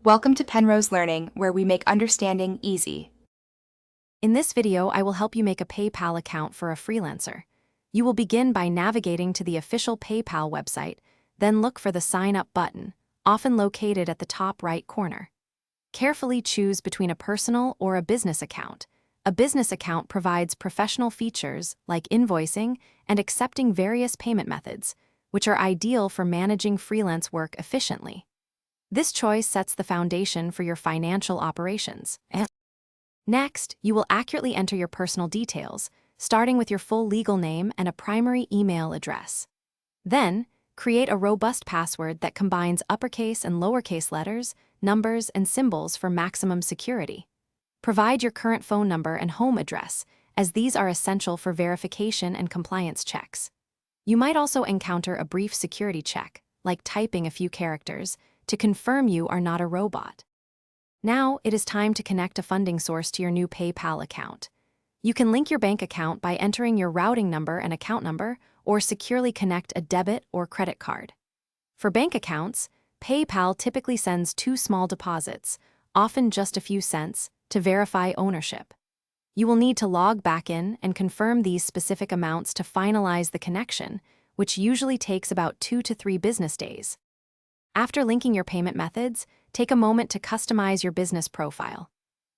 Welcome to Penrose Learning, where we make understanding easy. In this video, I will help you make a PayPal account for a freelancer. You will begin by navigating to the official PayPal website, then look for the Sign Up button, often located at the top right corner. Carefully choose between a personal or a business account. A business account provides professional features like invoicing and accepting various payment methods, which are ideal for managing freelance work efficiently. This choice sets the foundation for your financial operations. Next, you will accurately enter your personal details, starting with your full legal name and a primary email address. Then, create a robust password that combines uppercase and lowercase letters, numbers, and symbols for maximum security. Provide your current phone number and home address, as these are essential for verification and compliance checks. You might also encounter a brief security check, like typing a few characters, to confirm you are not a robot. Now, it is time to connect a funding source to your new PayPal account. You can link your bank account by entering your routing number and account number, or securely connect a debit or credit card. For bank accounts, PayPal typically sends two small deposits, often just a few cents, to verify ownership. You will need to log back in and confirm these specific amounts to finalize the connection, which usually takes about 2 to 3 business days. After linking your payment methods, take a moment to customize your business profile.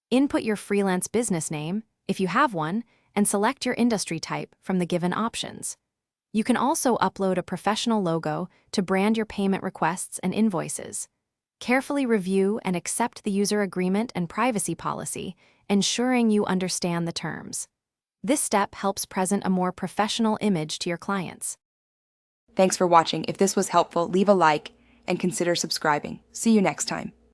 Input your freelance business name, if you have one, and select your industry type from the given options. You can also upload a professional logo to brand your payment requests and invoices. Carefully review and accept the user agreement and privacy policy, ensuring you understand the terms. This step helps present a more professional image to your clients. Thanks for watching. If this was helpful, leave a like and consider subscribing. See you next time.